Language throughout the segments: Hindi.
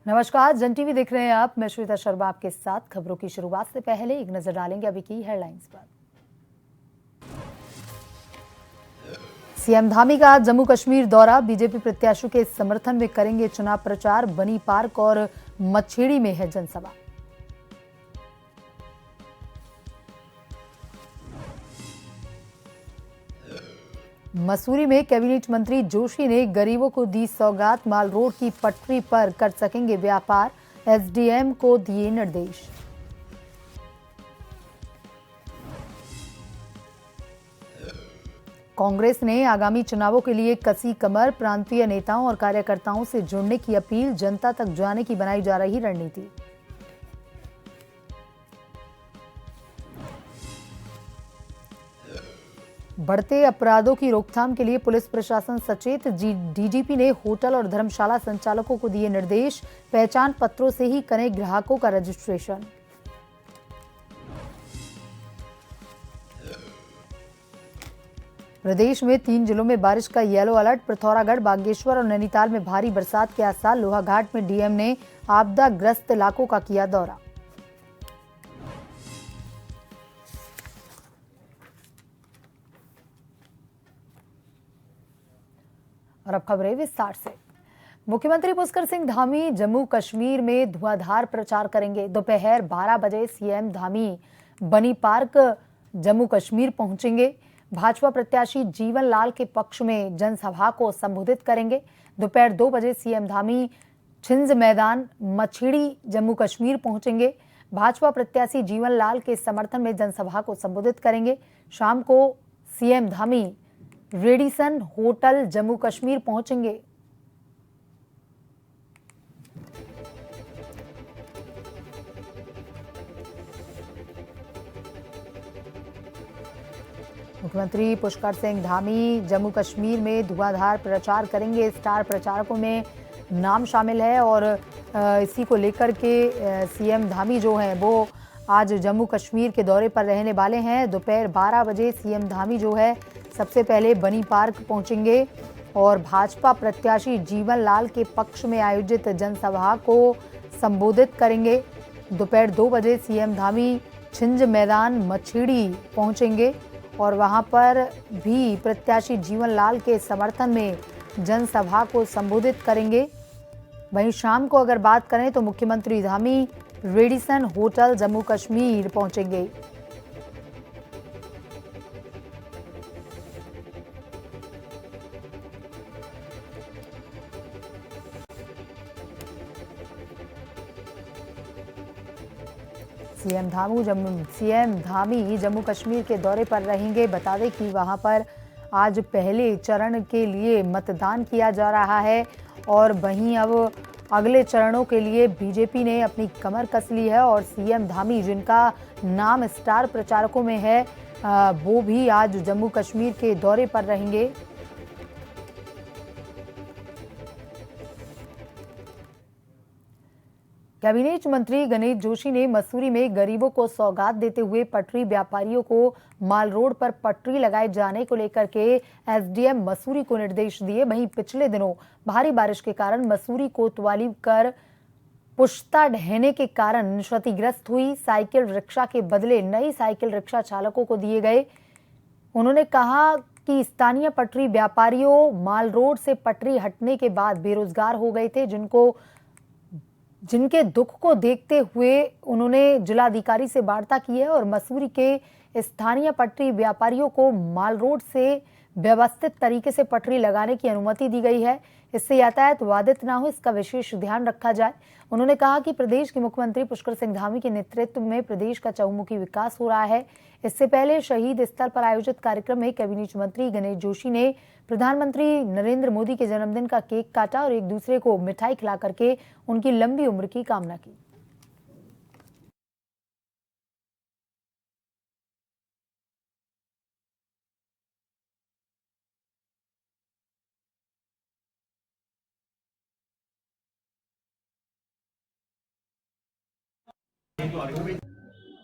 नमस्कार, जन टीवी देख रहे हैं आप। मैं श्वेता शर्मा आपके साथ। खबरों की शुरुआत से पहले एक नजर डालेंगे अभी की हेडलाइंस पर। सीएम धामी का जम्मू कश्मीर दौरा, बीजेपी प्रत्याशियों के समर्थन में करेंगे चुनाव प्रचार। बनी पार्क और मछेड़ी में है जनसभा। मसूरी में कैबिनेट मंत्री जोशी ने गरीबों को दी सौगात, माल रोड की पटरी पर कर सकेंगे व्यापार। एसडीएम को दिए निर्देश। कांग्रेस ने आगामी चुनावों के लिए कसी कमर, प्रांतीय नेताओं और कार्यकर्ताओं से जुड़ने की अपील। जनता तक जाने की बनाई जा रही रणनीति। बढ़ते अपराधों की रोकथाम के लिए पुलिस प्रशासन सचेत। डीजीपी ने होटल और धर्मशाला संचालकों को दिए निर्देश। पहचान पत्रों से ही करें ग्राहकों का रजिस्ट्रेशन। प्रदेश में 3 जिलों में बारिश का येलो अलर्ट। पिथौरागढ़, बागेश्वर और नैनीताल में भारी बरसात के आसार। लोहाघाट में डीएम ने आपदाग्रस्त इलाकों का किया दौरा। और अब खबरें विस्तार से। मुख्यमंत्री पुष्कर सिंह धामी जम्मू कश्मीर में धुआंधार प्रचार करेंगे। दोपहर 12 बजे सीएम धामी बनी पार्क जम्मू कश्मीर पहुंचेंगे। भाजपा प्रत्याशी जीवन लाल के पक्ष में जनसभा को संबोधित करेंगे। दोपहर 2 बजे सीएम धामी छिंज मैदान मछेड़ी जम्मू कश्मीर पहुंचेंगे। भाजपा प्रत्याशी जीवन लाल के समर्थन में जनसभा को संबोधित करेंगे। शाम को CM Dhami Radisson hotel Jammu Kashmir पहुंचेंगे। मुख्यमंत्री पुष्कर सिंह धामी जम्मू कश्मीर में धुआंधार प्रचार करेंगे। स्टार प्रचारकों में नाम शामिल है और इसी को लेकर के सीएम धामी जो हैं वो आज जम्मू कश्मीर के दौरे पर रहने वाले हैं। दोपहर 12 बजे सीएम धामी जो है सबसे पहले बनी पार्क पहुंचेंगे और भाजपा प्रत्याशी जीवन लाल के पक्ष में आयोजित जनसभा को संबोधित करेंगे। दोपहर 2 बजे सीएम धामी छिंज मैदान मछेड़ी पहुंचेंगे और वहां पर भी प्रत्याशी जीवन लाल के समर्थन में जनसभा को संबोधित करेंगे। वहीं शाम को अगर बात करें तो मुख्यमंत्री धामी रेडिसन होटल जम्मू कश्मीर पहुंचेंगे। सीएम धामी जम्मू कश्मीर के दौरे पर रहेंगे। बता दें कि वहां पर आज पहले चरण के लिए मतदान किया जा रहा है और वहीं अब अगले चरणों के लिए बीजेपी ने अपनी कमर कस ली है और सीएम धामी जिनका नाम स्टार प्रचारकों में है वो भी आज जम्मू कश्मीर के दौरे पर रहेंगे। कैबिनेट मंत्री गणेश जोशी ने मसूरी में गरीबों को सौगात देते हुए पटरी व्यापारियों को माल रोड पर पटरी लगाए जाने को लेकर के एसडीएम मसूरी को निर्देश दिए। वहीं पिछले दिनों भारी बारिश के कारण मसूरी कोतवाली कर पुश्ता ढहने के कारण क्षतिग्रस्त हुई। साइकिल रिक्शा के बदले नई साइकिल रिक्शा चालकों को दिए गए। उन्होंने कहा कि स्थानीय पटरी व्यापारियों माल रोड से पटरी हटने के बाद बेरोजगार हो गए थे, जिनके दुख को देखते हुए उन्होंने जिलाधिकारी से वार्ता की है और मसूरी के स्थानीय पटरी व्यापारियों को माल रोड से व्यवस्थित तरीके से पटरी लगाने की अनुमति दी गई है। इससे यातायात बाधित ना हो, इसका विशेष ध्यान रखा जाए। उन्होंने कहा कि प्रदेश के मुख्यमंत्री पुष्कर सिंह धामी के नेतृत्व में प्रदेश का चहुमुखी विकास हो रहा है। इससे पहले शहीद स्थल पर आयोजित कार्यक्रम में कैबिनेट मंत्री गणेश जोशी ने प्रधानमंत्री नरेंद्र मोदी के जन्मदिन का केक काटा और एक दूसरे को मिठाई खिला करके उनकी लंबी उम्र की कामना की।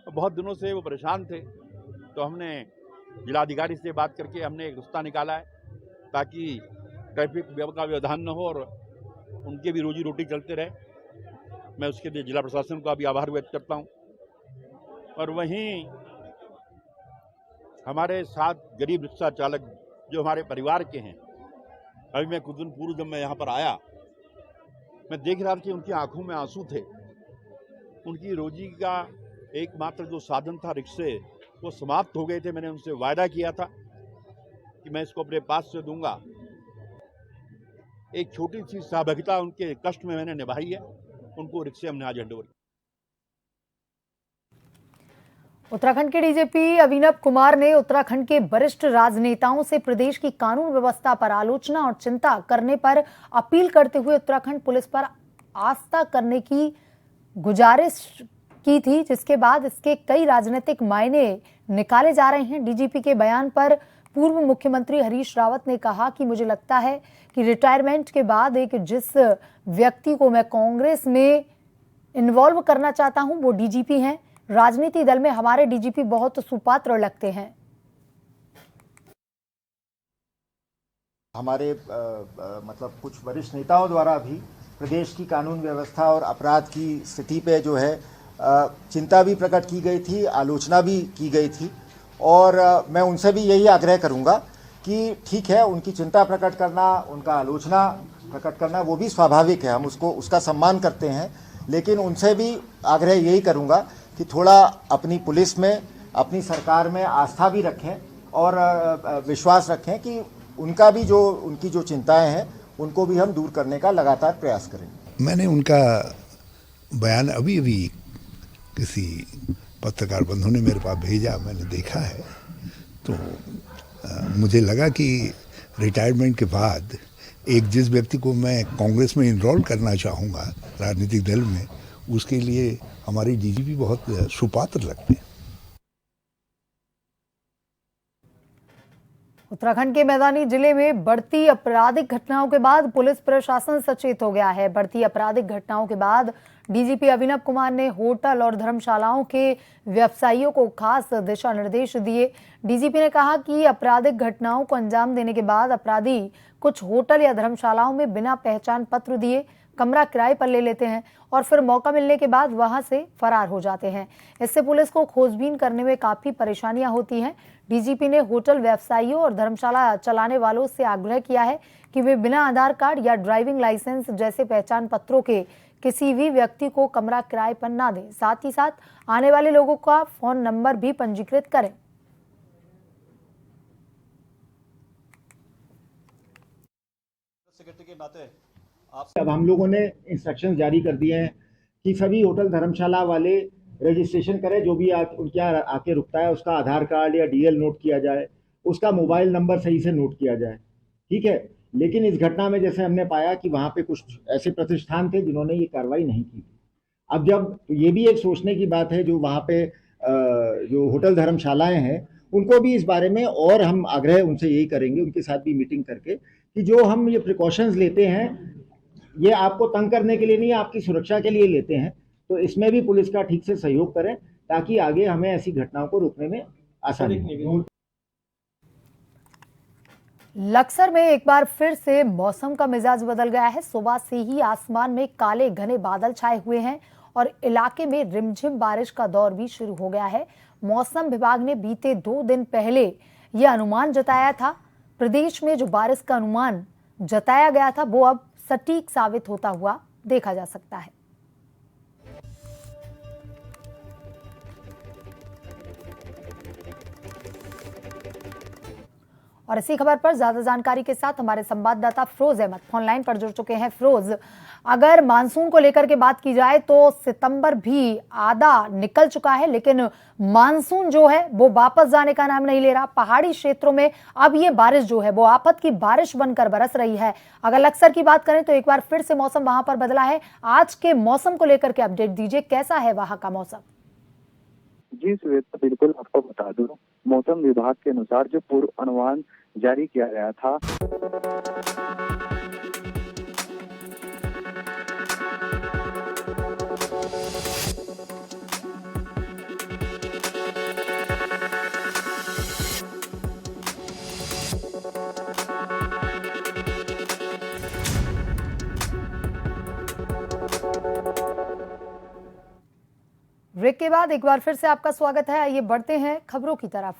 बहुत दिनों से वो परेशान थे, तो हमने जिलाधिकारी से बात करके हमने एक रास्ता निकाला है ताकि ट्रैफिक का व्यवधान न हो और उनके भी रोजी रोटी चलते रहे। मैं उसके लिए जिला प्रशासन का भी आभार व्यक्त करता हूँ। और वहीं हमारे साथ गरीब रिक्शा चालक जो हमारे परिवार के हैं, अभी मैं कुछ दिन पूर्व जब मैं यहाँ पर आया, मैं देख रहा था कि उनकी आंखों में आंसू थे। उनकी रोजी का एकमात्र जो साधन था रिक्शे, वो समाप्त हो गए थे। मैंने उनसे वायदा किया था कि मैं इसको अपने पास से दूंगा। एक छोटी सी सहभागिता उनके कष्ट में मैंने निभाई है। उनको रिक्शे हमने आज हैंड ओवर किया। उत्तराखंड के डीजीपी अभिनव कुमार ने उत्तराखंड के वरिष्ठ राजनेताओं से प्रदेश की कानून व्यवस्था पर आलोचना और चिंता करने पर अपील करते हुए उत्तराखंड पुलिस पर आस्था करने की गुजारिश की थी, जिसके बाद इसके कई राजनीतिक मायने निकाले जा रहे हैं। डीजीपी के बयान पर पूर्व मुख्यमंत्री हरीश रावत ने कहा कि मुझे लगता है कि रिटायरमेंट के बाद जिस व्यक्ति को मैं कांग्रेस में इन्वॉल्व करना चाहता हूं वो डीजीपी हैं। राजनीति दल में हमारे डीजीपी बहुत सुपात्र लगते हैं। हमारे मतलब कुछ वरिष्ठ नेताओं द्वारा भी प्रदेश की कानून व्यवस्था और अपराध की स्थिति पे जो है चिंता भी प्रकट की गई थी, आलोचना भी की गई थी। और मैं उनसे भी यही आग्रह करूंगा कि ठीक है, उनकी चिंता प्रकट करना, उनका आलोचना प्रकट करना वो भी स्वाभाविक है, हम उसका सम्मान करते हैं। लेकिन उनसे भी आग्रह यही करूंगा कि थोड़ा अपनी पुलिस में, अपनी सरकार में आस्था भी रखें और विश्वास रखें कि उनकी जो चिंताएं हैं उनको भी हम दूर करने का लगातार प्रयास करेंगे। मैंने उनका बयान अभी किसी पत्रकार बंधु ने मेरे पास भेजा, मैंने देखा है, तो मुझे लगा कि रिटायरमेंट के बाद जिस व्यक्ति को मैं कांग्रेस में इनरोल करना चाहूँगा राजनीतिक दल में, उसके लिए हमारे डीजीपी बहुत सुपात्र लगते हैं। उत्तराखंड के मैदानी जिले में बढ़ती आपराधिक घटनाओं के बाद पुलिस प्रशासन सचेत हो गया है। बढ़ती आपराधिक घटनाओं के बाद डीजीपी अभिनव कुमार ने होटल और धर्मशालाओं के व्यवसायियों को खास दिशा निर्देश दिए। डीजीपी ने कहा कि आपराधिक घटनाओं को अंजाम देने के बाद अपराधी कुछ होटल या धर्मशालाओं में बिना पहचान पत्र दिए कमरा किराए पर ले लेते हैं और फिर मौका मिलने के बाद वहां से फरार हो जाते हैं। इससे पुलिस को खोजबीन करने में काफी परेशानियां होती हैं। डीजीपी ने होटल व्यवसायियों और धर्मशाला चलाने वालों से आग्रह किया है कि वे बिना आधार कार्ड या ड्राइविंग लाइसेंस जैसे पहचान पत्रों के किसी भी व्यक्ति को कमरा किराए पर ना दें। साथ ही साथ आने वाले लोगों का फोन नंबर भी पंजीकृत करें। सेक्रेटरी के नाते अब हम लोगों ने इंस्ट्रक्शन जारी कर दिए हैं कि सभी होटल धर्मशाला वाले रजिस्ट्रेशन करें। जो भी उनके यहाँ आके रुकता है उसका आधार कार्ड या डीएल नोट किया जाए, उसका मोबाइल नंबर सही से नोट किया जाए, ठीक है। लेकिन इस घटना में जैसे हमने पाया कि वहाँ पे कुछ ऐसे प्रतिष्ठान थे जिन्होंने ये कार्रवाई नहीं की। अब जब तो ये भी एक सोचने की बात है, जो वहाँ पे जो होटल धर्मशालाएँ हैं उनको भी इस बारे में, और हम आग्रह उनसे यही करेंगे, उनके साथ भी मीटिंग करके, कि जो हम ये प्रिकॉशंस लेते हैं ये आपको तंग करने के लिए नहीं, आपकी सुरक्षा के लिए लेते हैं। तो इसमें भी पुलिस का ठीक से सहयोग करें ताकि आगे हमें ऐसी घटनाओं को रोकने में आसानी हो। लक्सर में एक बार फिर से मौसम का मिजाज बदल गया है। सुबह से ही आसमान में काले घने बादल छाए हुए हैं और इलाके में रिमझिम बारिश का दौर भी शुरू हो गया है। मौसम विभाग ने बीते 2 दिन पहले यह अनुमान जताया था। प्रदेश में जो बारिश का अनुमान जताया गया था वो अब सटीक साबित होता हुआ देखा जा सकता है। और इसी खबर पर ज्यादा जानकारी के साथ हमारे संवाददाता फिरोज अहमद फोन लाइन पर जुड़ चुके हैं। फिरोज, अगर मानसून को लेकर के बात की जाए तो सितंबर भी आधा निकल चुका है, लेकिन मानसून जो है वो वापस जाने का नाम नहीं ले रहा। पहाड़ी क्षेत्रों में अब ये बारिश जो है वो आफत की बारिश बनकर बरस रही है। अगर लक्सर की बात करें तो एक बार फिर से मौसम वहां पर बदला है। आज के मौसम को लेकर के अपडेट दीजिए, कैसा है वहां का मौसम? जी श्वेता, बिल्कुल आपको बता दूं, मौसम विभाग के अनुसार जो पूर्व अनुमान जारी किया गया था ब्रेक के बाद एक बार फिर से आपका स्वागत है। आइए बढ़ते हैं खबरों की तरफ।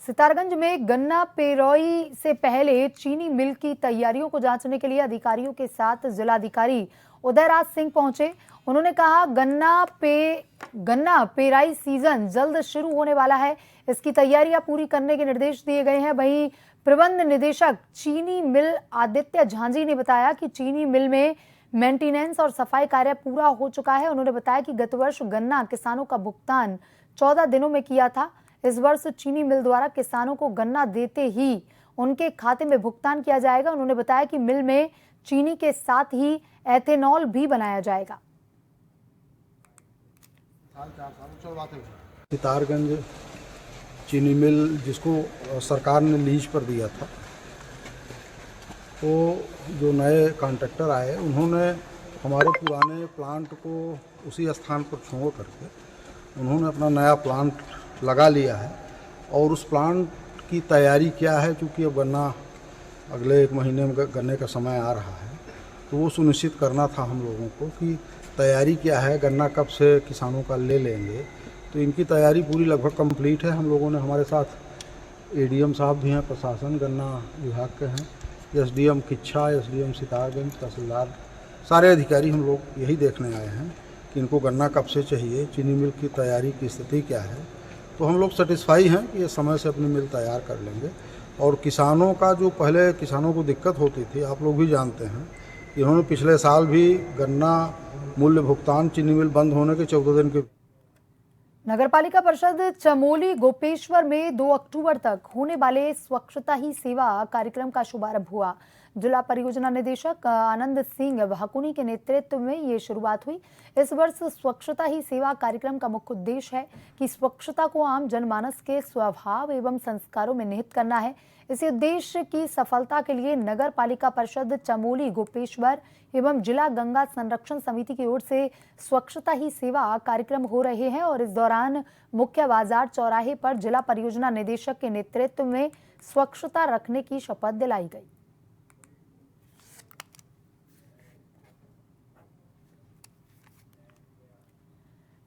सितारगंज में गन्ना पेरोई से पहले चीनी मिल की तैयारियों को जांचने के लिए अधिकारियों के साथ जिलाधिकारी उदयराज सिंह पहुंचे। उन्होंने कहा गन्ना पेराई सीजन जल्द शुरू होने वाला है, इसकी तैयारियां पूरी करने के निर्देश दिए गए हैं। वहीं प्रबंध निदेशक चीनी मिल आदित्य झांझी ने बताया कि चीनी मिल में मेंटेनेंस और सफाई कार्य पूरा हो चुका है। उन्होंने बताया कि गत वर्ष गन्ना किसानों का भुगतान 14 दिनों में किया था। इस वर्ष चीनी मिल द्वारा किसानों को गन्ना देते ही उनके खाते में भुगतान किया जाएगा। उन्होंने बताया कि मिल में चीनी के साथ ही एथेनॉल भी बनाया जाएगा। सितारगंज चीनी मिल जिसको सरकार ने लीज पर दिया था, तो जो नए कॉन्ट्रैक्टर आए उन्होंने हमारे पुराने प्लांट को उसी स्थान पर छोड़ करके उन्होंने अपना नया प्लांट लगा लिया है। और उस प्लांट की तैयारी क्या है, क्योंकि अब गन्ना अगले 1 महीने में गन्ने का समय आ रहा है, तो वो सुनिश्चित करना था हम लोगों को कि तैयारी क्या है, गन्ना कब से किसानों का ले लेंगे। तो इनकी तैयारी पूरी लगभग कंप्लीट है। हम लोगों ने, हमारे साथ एडीएम साहब भी हैं, प्रशासन गन्ना विभाग के हैं, एसडीएम किच्छा, एसडीएम सितारगंज, तहसीलदार, सारे अधिकारी हम लोग यही देखने आए हैं कि इनको गन्ना कब से चाहिए, चीनी मिल की तैयारी की स्थिति क्या है। तो हम लोग सेटिस्फाई हैं कि ये समय से अपनी मिल तैयार कर लेंगे। और किसानों का जो पहले किसानों को दिक्कत होती थी, आप लोग भी जानते हैं, इन्होंने पिछले साल भी गन्ना मूल्य भुगतान चीनी मिल बंद होने के 14 दिन के नगरपालिका परिषद चमोली गोपेश्वर में 2 अक्टूबर तक होने वाले स्वच्छता ही सेवा कार्यक्रम का शुभारंभ हुआ। जिला परियोजना निदेशक आनंद सिंह भाकुनी के नेतृत्व में ये शुरुआत हुई। इस वर्ष स्वच्छता ही सेवा कार्यक्रम का मुख्य उद्देश्य है कि स्वच्छता को आम जनमानस के स्वभाव एवं संस्कारों में निहित करना है। इसी उद्देश्य की सफलता के लिए नगर पालिका परिषद चमोली गोपेश्वर एवं जिला गंगा संरक्षण समिति की ओर से स्वच्छता ही सेवा कार्यक्रम हो रहे हैं। और इस दौरान मुख्य बाजार चौराहे पर जिला परियोजना निदेशक के नेतृत्व में स्वच्छता रखने की शपथ दिलाई गई।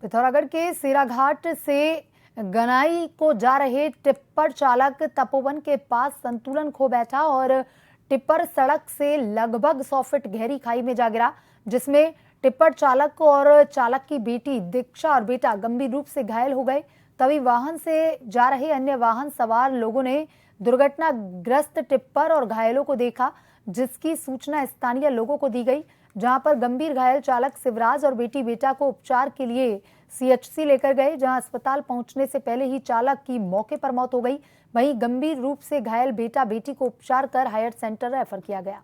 पिथौरागढ़ के सेराघाट से गनाई को जा रहे टिप्पर चालक तपोवन के पास संतुलन खो बैठा और टिप्पर सड़क से लगभग 100 फीट गहरी खाई में जा गिरा, जिसमें टिप्पर चालक और चालक की बेटी दीक्षा और बेटा गंभीर रूप से घायल हो गए। तभी वाहन से जा रहे अन्य वाहन सवार लोगों ने दुर्घटनाग्रस्त टिप्पर और घायलों को देखा, जिसकी सूचना स्थानीय लोगों को दी गई, जहां पर गंभीर घायल चालक शिवराज और बेटा को उपचार के लिए सीएचसी लेकर गए, जहां अस्पताल पहुंचने से पहले ही चालक की मौके पर मौत हो गई। वहीं गंभीर रूप से घायल बेटी को उपचार कर हायर सेंटर रेफर किया गया।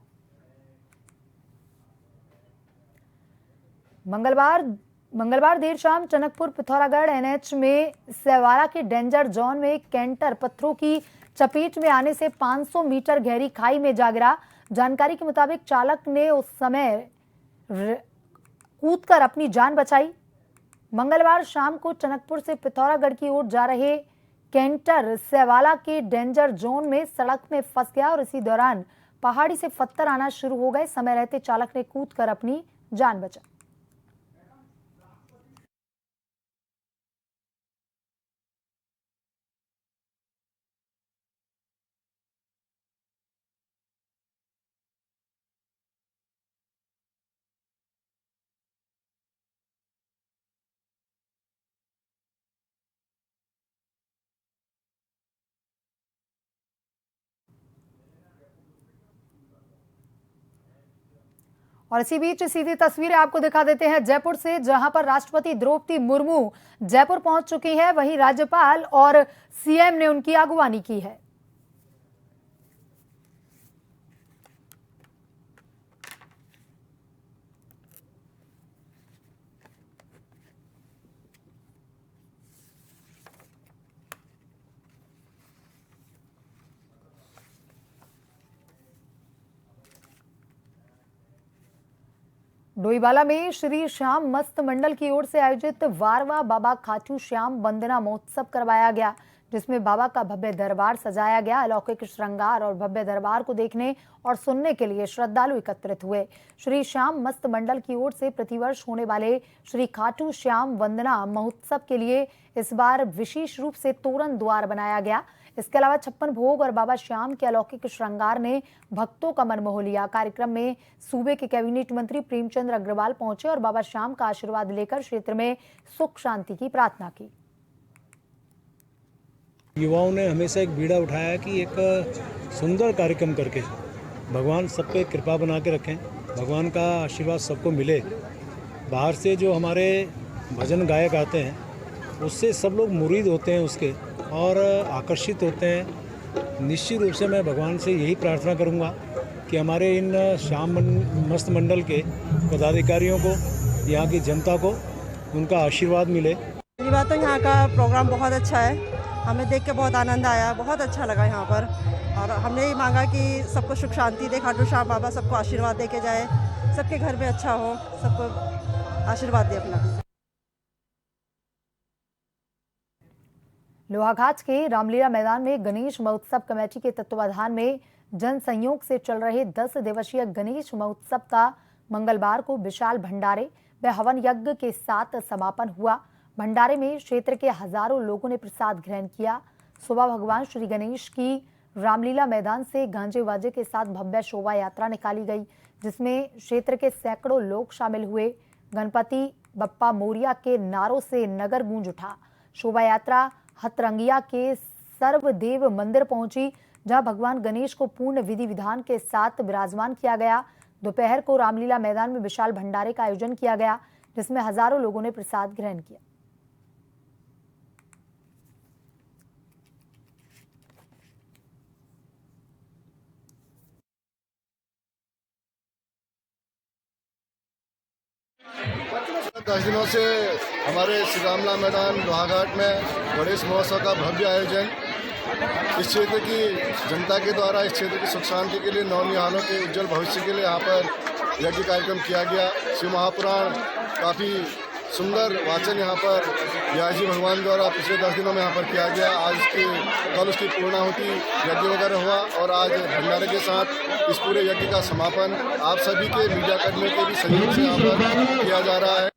मंगलवार देर शाम टनकपुर पिथौरागढ़ एनएच में सेवाला के डेंजर जोन में कैंटर पत्थरों की चपेट में आने से 500 मीटर गहरी खाई में जा गिरा। जानकारी के मुताबिक चालक ने उस समय कूदकर अपनी जान बचाई। मंगलवार शाम को टनकपुर से पिथौरागढ़ की ओर जा रहे कैंटर सेवाला के डेंजर जोन में सड़क में फंस गया और इसी दौरान पहाड़ी से पत्थर आना शुरू हो गए। समय रहते चालक ने कूदकर अपनी जान बचाई। और इसी बीच सीधी तस्वीरें आपको दिखा देते हैं जयपुर से, जहां पर राष्ट्रपति द्रौपदी मुर्मू जयपुर पहुंच चुकी हैं। वहीं राज्यपाल और सीएम ने उनकी अगवानी की है। डोईवाला में श्री श्याम मस्त मंडल की ओर से आयोजित वारवा बाबा खाटू श्याम वंदना महोत्सव करवाया गया, जिसमें बाबा का भव्य दरबार सजाया गया। अलौकिक श्रृंगार और भव्य दरबार को देखने और सुनने के लिए श्रद्धालु एकत्रित हुए। श्री श्याम मस्त मंडल की ओर से प्रतिवर्ष होने वाले श्री खाटू श्याम वंदना महोत्सव के लिए इस बार विशेष रूप से तोरण द्वार बनाया गया। इसके अलावा 56 भोग और बाबा श्याम के अलौकिक श्रृंगार ने भक्तों का मन मोह लिया। कार्यक्रम में सूबे के कैबिनेट मंत्री प्रेमचंद अग्रवाल पहुंचे और बाबा श्याम का आशीर्वाद लेकर क्षेत्र में सुख शांति की प्रार्थना की। युवाओं ने हमेशा एक बीड़ा उठाया कि एक सुंदर कार्यक्रम करके भगवान सब पे कृपा बना के रखें, भगवान का आशीर्वाद सबको मिले। बाहर से जो हमारे भजन गायक आते हैं उससे सब लोग मुरीद होते हैं उसके और आकर्षित होते हैं। निश्चित रूप से मैं भगवान से यही प्रार्थना करूंगा कि हमारे इन श्याम मस्त मंडल के पदाधिकारियों को, यहाँ की जनता को उनका आशीर्वाद मिले। पहली बात तो यहाँ का प्रोग्राम बहुत अच्छा है, हमें देख के बहुत आनंद आया, बहुत अच्छा लगा यहाँ पर। और हमने ये मांगा कि सबको सुख शांति दे खाटू श्याम बाबा, सबको आशीर्वाद दे के जाए, सबके घर में अच्छा हो, सबको आशीर्वाद दे अपना। लोहाघाट के रामलीला मैदान में गणेश महोत्सव कमेटी के तत्वाधान में जन संयोग से चल रहे 10 दिवसीय गणेश महोत्सव का मंगलवार को विशाल भंडारे व हवन यज्ञ के साथ समापन हुआ। भंडारे में क्षेत्र के हजारों लोगों ने प्रसाद ग्रहण किया। सुबह भगवान श्री गणेश की रामलीला मैदान से गांजे बाजे के साथ भव्य शोभा यात्रा निकाली गई, जिसमें क्षेत्र के सैकड़ों लोग शामिल हुए। गणपति बप्पा मोरिया के नारों से नगर गूंज उठा। शोभा यात्रा हथरंगिया के सर्वदेव मंदिर पहुंची, जहां भगवान गणेश को पूर्ण विधि विधान के साथ विराजमान किया गया। दोपहर को रामलीला मैदान में विशाल भंडारे का आयोजन किया गया, जिसमें हजारों लोगों ने प्रसाद ग्रहण किया। दस दिनों से हमारे श्री रामलीला मैदान लोहाघाट में गणेश महोत्सव का भव्य आयोजन इस क्षेत्र की जनता के द्वारा इस क्षेत्र की सुख शांति के लिए, नवनिहालों के उज्जवल भविष्य के लिए यहाँ पर यज्ञ कार्यक्रम किया गया। शिव महापुराण काफ़ी सुंदर वाचन यहाँ पर व्यास जी भगवान द्वारा पिछले 10 दिनों में यहाँ पर किया गया। आज कल उसकी पूर्णाहुति यज्ञ वगैरह हुआ और आज भंडारे के साथ इस पूरे यज्ञ का समापन आप सभी के मीडिया कर्मियों के भी सहयोग से यहाँ पर किया जा रहा है।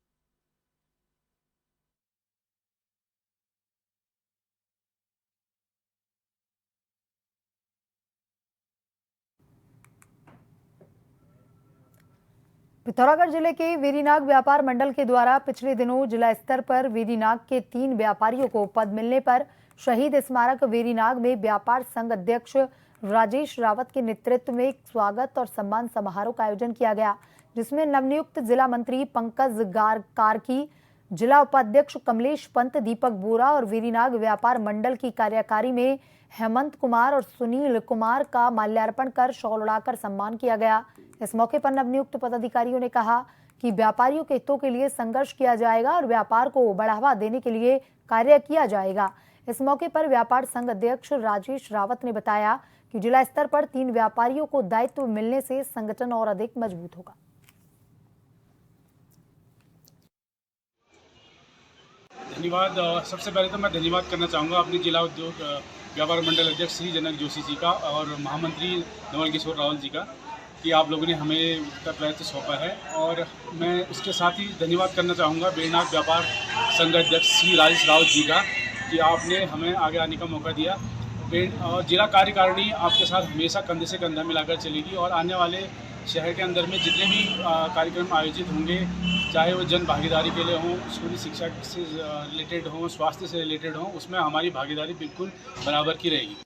पिथौरागढ़ जिले के वेरीनाग व्यापार मंडल के द्वारा पिछले दिनों जिला स्तर पर वेरीनाग के 3 व्यापारियों को पद मिलने पर शहीद स्मारक वेरीनाग में व्यापार संघ अध्यक्ष राजेश रावत के नेतृत्व में एक स्वागत और सम्मान समारोह का आयोजन किया गया, जिसमें नवनियुक्त जिला मंत्री पंकज कार्की, जिला उपाध्यक्ष कमलेश पंत, दीपक बोरा और वेरीनाग व्यापार मंडल की कार्यकारी में हेमंत कुमार और सुनील कुमार का माल्यार्पण कर शॉल उड़ाकर सम्मान किया गया। इस मौके पर नवनियुक्त पदाधिकारियों ने कहा कि व्यापारियों के हितों के लिए संघर्ष किया जाएगा और व्यापार को बढ़ावा देने के लिए कार्य किया जाएगा। इस मौके पर व्यापार संघ अध्यक्ष राजेश रावत ने बताया कि जिला स्तर पर 3 व्यापारियों को दायित्व मिलने से संगठन और अधिक मजबूत होगा। धन्यवाद। सबसे पहले तो मैं धन्यवाद करना चाहूँगा अपनी जिला उद्योग व्यापार मंडल अध्यक्ष श्री जनक जोशी जी का और महामंत्री नवल किशोर रावल जी का कि आप लोगों ने हमें दायित्व सौंपा है। और मैं उसके साथ ही धन्यवाद करना चाहूँगा वेरीनाग व्यापार संघ अध्यक्ष श्री राजेश रावत जी का कि आपने हमें आगे आने का मौका दिया। और जिला कार्यकारिणी आपके साथ हमेशा कंधे से कंधा मिलाकर चलेगी और आने वाले शहर के अंदर में जितने भी कार्यक्रम आयोजित होंगे, चाहे वो जन भागीदारी के लिए हों, स्कूली शिक्षा से रिलेटेड हों, स्वास्थ्य से रिलेटेड हों, उसमें हमारी भागीदारी बिल्कुल बराबर की रहेगी।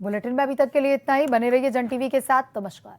बुलेटिन में अभी तक के लिए इतना ही। बने रहिए जन टीवी के साथ। नमस्कार।